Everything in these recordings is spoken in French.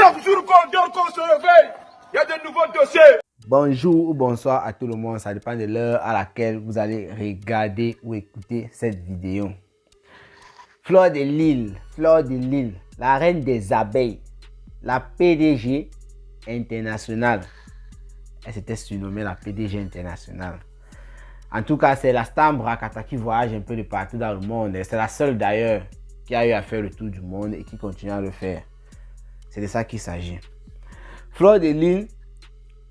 Chaque jour qu'on dort, qu'on se réveille, il y a de nouveaux dossiers. Bonjour ou bonsoir à tout le monde, ça dépend de l'heure à laquelle vous allez regarder ou écouter cette vidéo. Fleur de Lys, la reine des abeilles, la PDG internationale. Elle s'était surnommée la PDG internationale. En tout cas, c'est la star Mbrakata qui voyage un peu de partout dans le monde. C'est la seule d'ailleurs qui a eu à faire le tour du monde et qui continue à le faire. C'est de ça qu'il s'agit. Fleur de Lys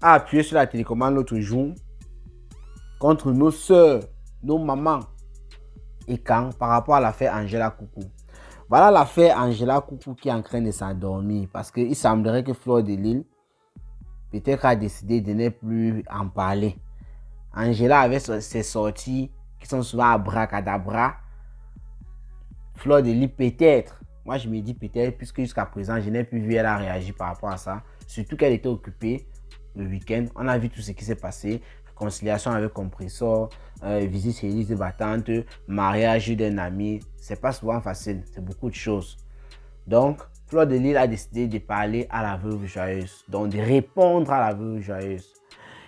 a appuyé sur la télécommande l'autre jour contre nos soeurs, nos mamans et quand par rapport à l'affaire Angela Coucou. Voilà l'affaire Angela Coucou qui est en train de s'endormir parce qu'il semblerait que Fleur de Lys peut-être a décidé de ne plus en parler. Angela avait ses sorties qui sont souvent abracadabra. Fleur de Lys peut-être, moi je me dis peut-être puisque jusqu'à présent je n'ai plus vu elle a réagi par rapport à ça. Surtout qu'elle était occupée le week-end. On a vu tout ce qui s'est passé. Conciliation avec Compressor, visite chez Élise battante, mariage d'un ami. C'est pas souvent facile. C'est beaucoup de choses. Donc, Fleur de Lys a décidé de parler à la veuve joyeuse. Donc, de répondre à la veuve joyeuse.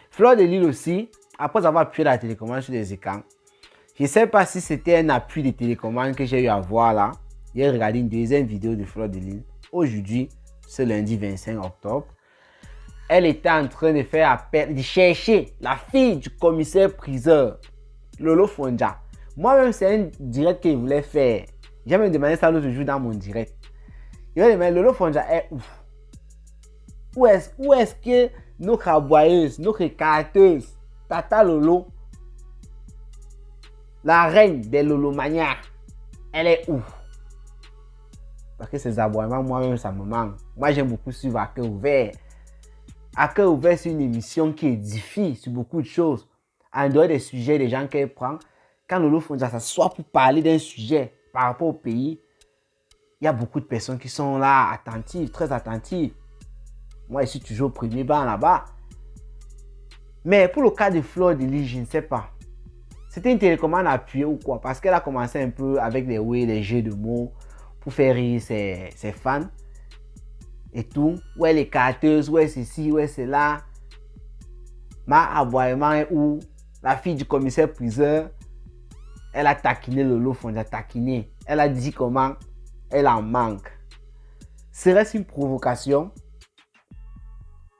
Fleur de Lys aussi, après avoir appuyé la télécommande sur les écrans, je ne sais pas si c'était un appui de télécommande que j'ai eu à voir là. J'ai regardé une deuxième vidéo de Fleur de Lys. Aujourd'hui, ce lundi 25 octobre. Elle était en train de faire appel, de chercher la fille du commissaire-priseur, Lolo Fonja. Moi-même, c'est un direct qu'il voulait faire. J'ai même demandé ça l'autre jour dans mon direct. Il m'a demandé, Lolo Fonja est où? Où est-ce que nos aboyeuses, nos carteuses, Tata Lolo, la reine des Lolomania, elle est où? Parce que ces aboiements, moi-même, ça me manque. Moi, j'aime beaucoup suivre à cœur ouvert. À cœur ouvert, c'est une émission qui édifie sur beaucoup de choses. En dehors des sujets des gens qu'elle prend, quand Lolo Fonja s'assoit pour parler d'un sujet par rapport au pays, il y a beaucoup de personnes qui sont là, attentives, très attentives. Moi, je suis toujours au premier banc là-bas. Mais pour le cas de Fleur de Lys, je ne sais pas. C'était une télécommande appuyée ou quoi? Parce qu'elle a commencé un peu avec les oui, les jeux de mots pour faire rire ses fans. Et tout, où est les carteuses, où est ceci, où est cela. Ma aboiement est où? La fille du commissaire-priseur, elle a taquiné Lolo Fonja, taquiné. Elle a dit comment elle en manque. Serait-ce une provocation?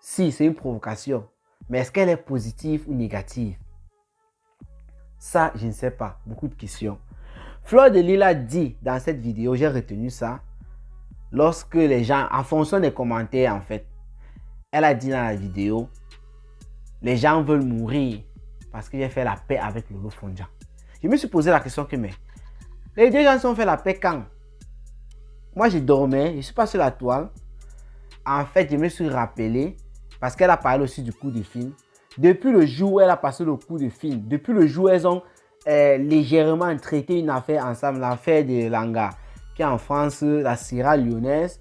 Si, c'est une provocation. Mais est-ce qu'elle est positive ou négative? Ça, je ne sais pas. Beaucoup de questions. Fleur de Lys a dit dans cette vidéo, j'ai retenu ça. Lorsque les gens, en fonction des commentaires en fait, elle a dit dans la vidéo, les gens veulent mourir parce que j'ai fait la paix avec Lolo Fonja. Je me suis posé la question que mais, les deux gens se sont fait la paix quand? Moi je dormais, je ne suis pas sur la toile. En fait, je me suis rappelé, parce qu'elle a parlé aussi du coup de film. Depuis le jour où elle a passé le coup de film, depuis le jour où elles ont légèrement traité une affaire ensemble, l'affaire de Langa, qui est en France, la Sierra Lyonnaise,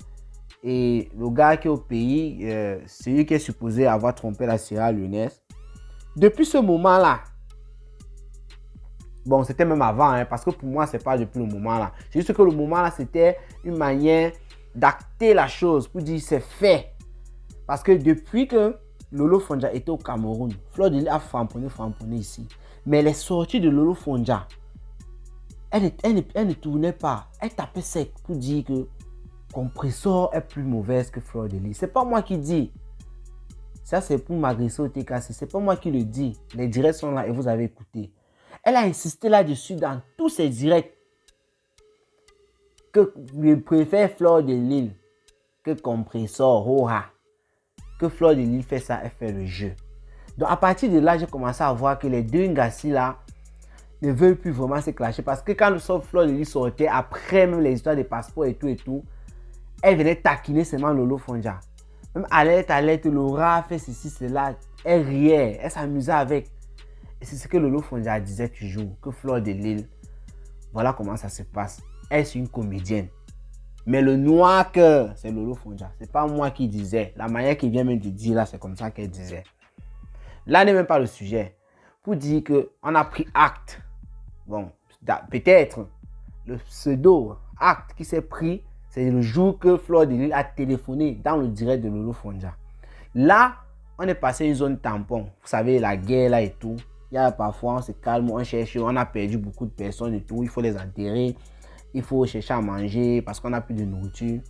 et le gars qui est au pays, c'est lui qui est supposé avoir trompé la Sierra Lyonnaise. Depuis ce moment-là, bon, c'était même avant, hein, parce que pour moi, c'est pas depuis le moment-là. C'est juste que le moment-là, c'était une manière d'acter la chose, pour dire c'est fait. Parce que depuis que Lolo Fonja était au Cameroun, Fleur de Lys a framponné ici. Mais les sorties de Lolo Fonja, elle ne tournait pas. Elle tapait sec pour dire que Compressor est plus mauvaise que Fleur de Lys. C'est pas moi qui dis. Ça, c'est pour m'agresser au TKC. C'est pas moi qui le dis. Les directs sont là et vous avez écouté. Elle a insisté là-dessus dans tous ses directs que je préfère Fleur de Lys que Compressor. Oha. Que Fleur de Lys fait ça, elle fait le jeu. Donc à partir de là, j'ai commencé à voir que les deux Ngassi là ne veulent plus vraiment se clasher. Parce que quand Fleur de Lys sortait, après même les histoires de passeport et tout, elle venait taquiner seulement Lolo Fonja. Même alerte, Laura fait ceci, cela. Elle riait, elle s'amusait avec. Et c'est ce que Lolo Fonja disait toujours, que Fleur de Lys, voilà comment ça se passe. Elle, c'est une comédienne. Mais le noir cœur, c'est Lolo Fonja. C'est pas moi qui disais. La manière qu'il vient même de dire là, c'est comme ça qu'elle disait. Là n'est même pas le sujet. Pour dire qu'on a pris acte. Bon, peut-être le pseudo acte qui s'est pris, C'est le jour que Fleur de Lys a téléphoné dans le direct de Lolo Fondja. Là, on est passé une zone tampon. Vous savez, la guerre là et tout. Il y a parfois, on se calme, on cherche, on a perdu beaucoup de personnes et tout. Il faut les enterrer. Il faut chercher à manger parce qu'on n'a plus de nourriture.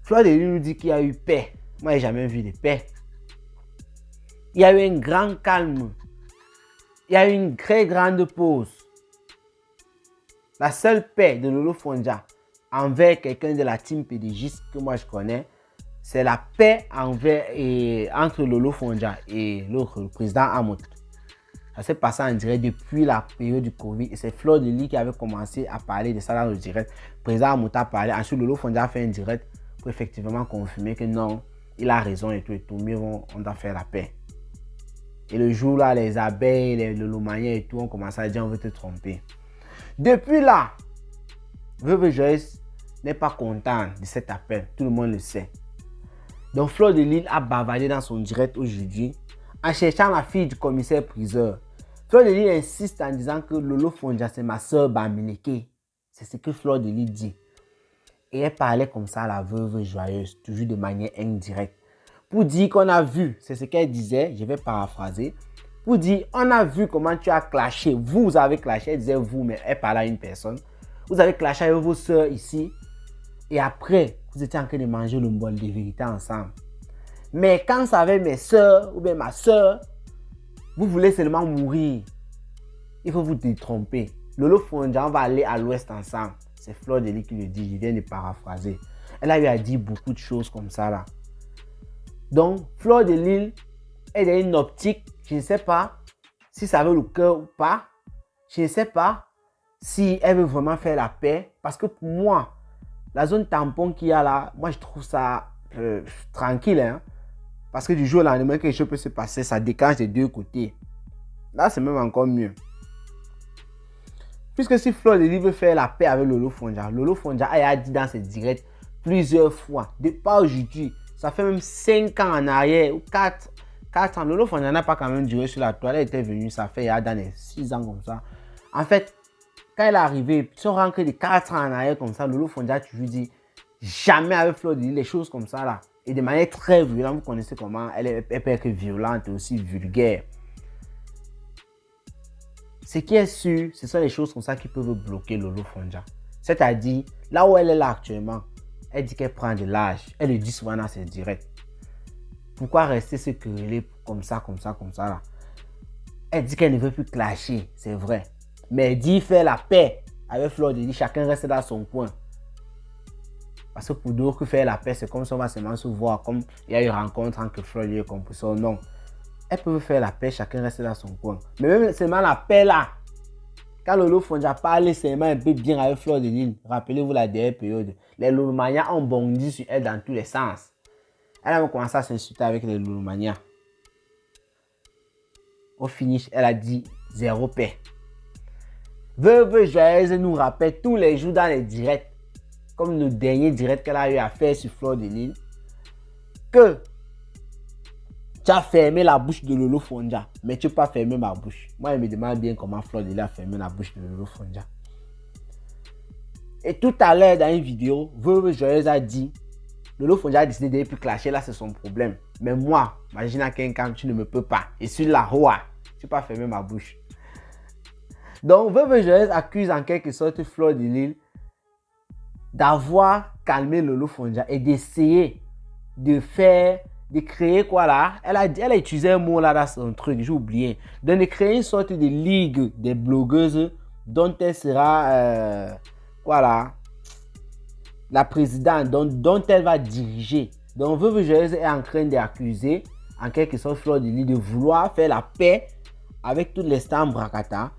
Fleur de Lys nous dit qu'il y a eu paix. Moi, je n'ai jamais vu de paix. Il y a eu un grand calme. Il y a eu une très grande pause. La seule paix de Lolo Fondja envers quelqu'un de la team PDG que moi je connais, c'est la paix entre Lolo Fondja et le président Amout. Ça s'est passé en direct depuis la période du Covid et c'est Fleur de Lys qui avait commencé à parler de ça dans le direct. Le président Amout a parlé, ensuite Lolo Fondja a fait un direct pour effectivement confirmer que non, il a raison et tout, mais on doit faire la paix. Et le jour là, les abeilles, les Lolomaniens et tout ont commencé à dire on veut te tromper. Depuis là, Veuve Joyce n'est pas content de cet appel, tout le monde le sait. Donc Fleur de Lys a bavardé dans son direct aujourd'hui en cherchant la fille du commissaire priseur. Fleur de Lys insiste en disant que Lolo Fondja c'est ma soeur Bamileke. C'est ce que Fleur de Lys dit. Et elle parlait comme ça à la Veuve Joyeuse, toujours de manière indirecte. Pour dire qu'on a vu, c'est ce qu'elle disait, je vais paraphraser. Pour dire, on a vu comment tu as clashé. Vous avez clashé, elle disait vous, mais elle parlait à une personne. Vous avez clashé avec vos soeurs ici. Et après, vous étiez en train de manger le bol de vérité ensemble. Mais quand ça avait mes soeurs ou bien ma soeur, vous voulez seulement mourir. Il faut vous détromper. Lolo Fondja, on va aller à l'ouest ensemble. C'est Fleur de Lys qui le dit, je viens de paraphraser. Elle a eu à dire beaucoup de choses comme ça là. Donc, Fleur de Lys est dans une optique, je ne sais pas si ça veut le cœur ou pas. Je ne sais pas si elle veut vraiment faire la paix. Parce que pour moi, la zone tampon qu'il y a là, moi je trouve ça tranquille. Hein? Parce que du jour au lendemain, quelque chose peut se passer, ça déclenche des deux côtés. Là, c'est même encore mieux. Puisque si Fleur de Lys veut faire la paix avec Lolo Fondja a dit dans ses directs plusieurs fois, pas aujourd'hui, ça fait même 5 ans en arrière ou 4 ans. Lolo Fondja n'a pas quand même duré sur la toile. Elle était venue, ça fait il y a dans les 6 ans comme ça. En fait, quand elle est arrivée, si on rentre de 4 ans en arrière comme ça, Lolo Fondja, tu lui dis jamais avec Fleur de Lys, les choses comme ça là. Et de manière très violente, vous connaissez comment elle peut être violente et aussi vulgaire. Ce qui est sûr, ce sont les choses comme ça qui peuvent bloquer Lolo Fondja. C'est-à-dire, là où elle est là actuellement, elle dit qu'elle prend de l'âge. Elle le dit souvent dans ses directs. Pourquoi rester se quereller comme ça là? Elle dit qu'elle ne veut plus clasher, c'est vrai. Mais elle dit faire la paix avec Fleur de Lys, chacun reste dans son coin. Parce que pour d'autres, faire la paix, c'est comme si on va seulement se voir, comme il y a eu une rencontre entre Fleur de Lys et Composition. Non. Elles peuvent faire la paix, chacun reste dans son coin. Mais même seulement la paix là, quand Lolo Fondja parle seulement un peu bien avec Fleur de Lys, rappelez-vous la dernière période, les Lolomaniens ont bondi sur elle dans tous les sens. Elle a commencé à s'insulter avec les Lolomaniens. Au finish, elle a dit zéro paix. Veuve Joyeuse nous rappelle tous les jours dans les directs, comme le dernier direct qu'elle a eu à faire sur Fleur de Lys, que tu as fermé la bouche de Lolo Fondja, mais tu n'as pas fermé ma bouche. Moi, je me demande bien comment Fleur de Lys a fermé la bouche de Lolo Fondja. Et tout à l'heure, dans une vidéo, Veuve Joyeuse a dit Lolo Fondja a décidé de ne plus clasher, là, c'est son problème. Mais moi, imagine à quelqu'un, tu ne me peux pas. Et sur la roi, tu n'as pas fermé ma bouche. Donc, Veuve Joyeuse accuse en quelque sorte Fleur de Lys d'avoir calmé Lolo Fondja et d'essayer de créer quoi là. Elle a utilisé un mot là dans son truc, j'ai oublié. De créer une sorte de ligue des blogueuses dont elle sera la présidente, dont elle va diriger. Donc Veuve Joyeuse est en train d'accuser en quelque sorte Fleur de Lys de vouloir faire la paix avec toutes les stars Brakata.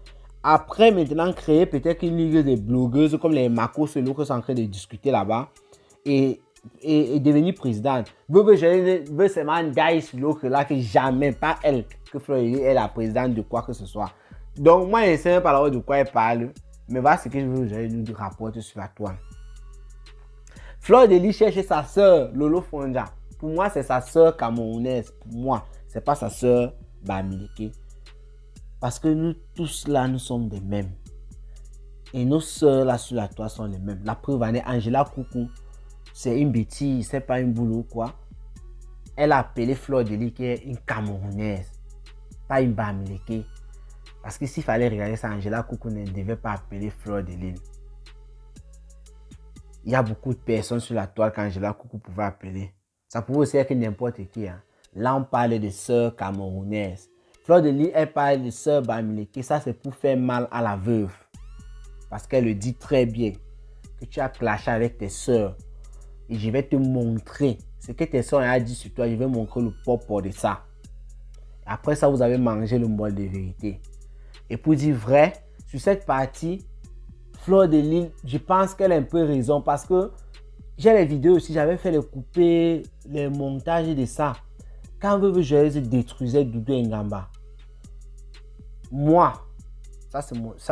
Après maintenant créer peut-être une ligue des blogueuses comme les Mako Solo qui sont en train de discuter là-bas et devenir présidente. Veuve Joyeuse veut seulement dire sur l'autre là que jamais, pas elle, que Fleur de Lys est la présidente de quoi que ce soit. Donc moi je ne sais même pas de quoi elle parle, mais voilà ce que Veuve Joyeuse nous rapporte sur la toile. Fleur de Lys cherche sa soeur Lolo Fondja. Pour moi c'est sa soeur camerounaise. Pour moi c'est pas sa soeur Bamileke. Parce que nous tous là nous sommes des mêmes. Et nos sœurs là sur la toile sont les mêmes. La preuve en est Angela Coucou. C'est une bêtise, c'est pas une boulot quoi. Elle a appelé Fleur de Lys qui est une Camerounaise. Pas une Bamileke. Parce que s'il fallait regarder ça, Angela Coucou ne devait pas appeler Fleur de Lys. Il y a beaucoup de personnes sur la toile qu'Angela Coucou pouvait appeler. Ça pouvait aussi être n'importe qui. Hein. Là, on parle de sœurs camerounaises. Fleur de Lys, elle parle de sœurs Bamileke. Ça, c'est pour faire mal à la veuve. Parce qu'elle le dit très bien. Que tu as clashé avec tes sœurs. Et je vais te montrer ce que tes sœurs ont dit sur toi. Je vais montrer le propre de ça. Après ça, vous avez mangé le bol de vérité. Et pour dire vrai, sur cette partie, Fleur de Lys, je pense qu'elle a un peu raison. Parce que j'ai les vidéos aussi. J'avais fait les coupés, les montages de ça. Quand Veuve Joyeuse détruisait Doudou Ngamba. Moi, ça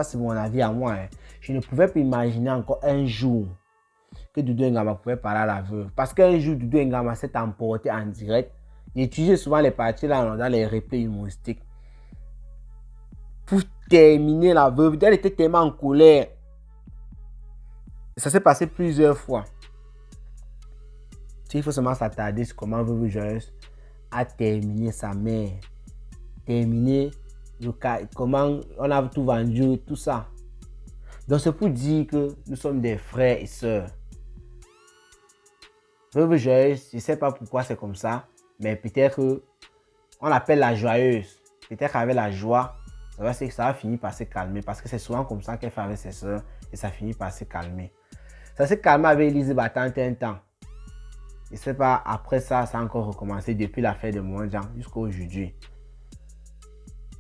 c'est mon avis à moi. Hein. Je ne pouvais pas imaginer encore un jour que Doudou Ngama pouvait parler à la veuve. Parce qu'un jour, Doudou Ngama s'est emporté en direct. Il utilisait souvent les parties là dans les replays humoristiques. Pour terminer la veuve, elle était tellement en colère. Et ça s'est passé plusieurs fois. Il faut seulement s'attarder sur comment Veuve Joyeuse a terminé sa mère. Terminé le cas, comment on a tout vendu, tout ça. Donc c'est pour dire que nous sommes des frères et sœurs. Veuve Joyeuse, je ne sais pas pourquoi c'est comme ça, mais peut-être qu'on l'appelle la joyeuse. Peut-être qu'avec la joie, ça va finir par se calmer. Parce que c'est souvent comme ça qu'elle fait avec ses sœurs et ça finit par se calmer. Ça s'est calmé avec Elise Battante un temps. Je ne sais pas, après ça, ça a encore recommencé depuis l'affaire de Mondjan jusqu'à aujourd'hui.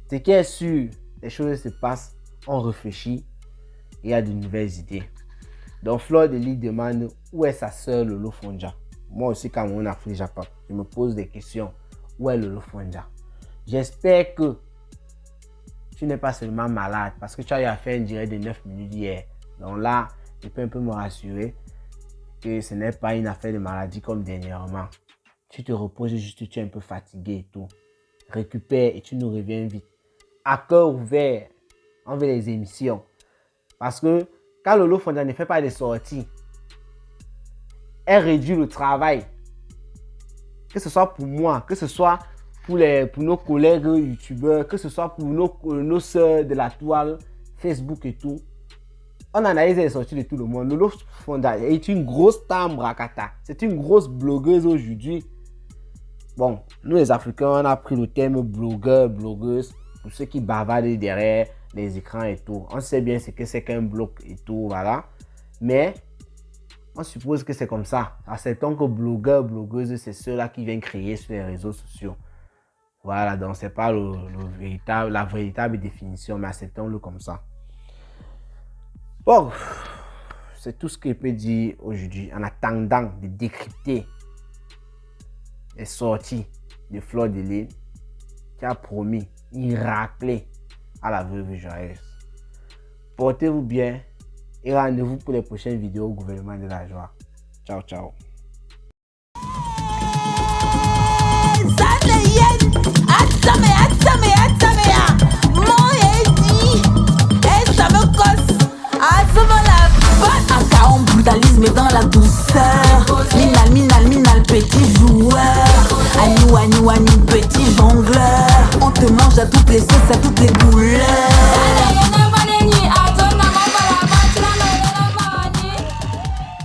Ce qui est sûr, les choses se passent, on réfléchit et il y a de nouvelles idées. Donc Fleur de Lys demande où est sa sœur Lolo Fondja. Moi aussi, quand on a fait Japon, je me pose des questions. Où est Lolo Fondja? J'espère que tu n'es pas seulement malade parce que tu as eu à faire un direct de 9 minutes hier. Donc là, je peux un peu me rassurer que ce n'est pas une affaire de maladie comme dernièrement. Tu te reposes juste, tu es un peu fatigué et tout. Récupère et tu nous reviens vite. À cœur ouvert, on veut les émissions. Parce que quand Lolo Fondja ne fait pas de sorties, elle réduit le travail. Que ce soit pour moi, que ce soit pour nos collègues youtubeurs, que ce soit pour nos soeurs de la toile, Facebook et tout. On analyse les sorties de tout le monde. Lolo Fondja est une grosse star Mbrakata. C'est une grosse blogueuse aujourd'hui. Bon, nous les Africains, on a pris le terme blogueur, blogueuse pour ceux qui bavardent derrière les écrans et tout. On sait bien ce que c'est qu'un blog et tout, voilà. Mais on suppose que c'est comme ça. Acceptons que blogueur, blogueuse, c'est ceux-là qui viennent créer sur les réseaux sociaux. Voilà, donc c'est pas la véritable définition, mais acceptons-le comme ça. Bon, c'est tout ce que je peux dire aujourd'hui en attendant de décrypter les sorties de Fleur de Lys qui a promis une raclée à la Veuve Joyeuse. Portez-vous bien et rendez-vous pour les prochaines vidéos au gouvernement de la joie. Ciao, ciao. Brutalisme dans la douceur. Minal, petit joueur. Agneau, petit jongleur. On te mange à toutes les sauces, à toutes les couleurs.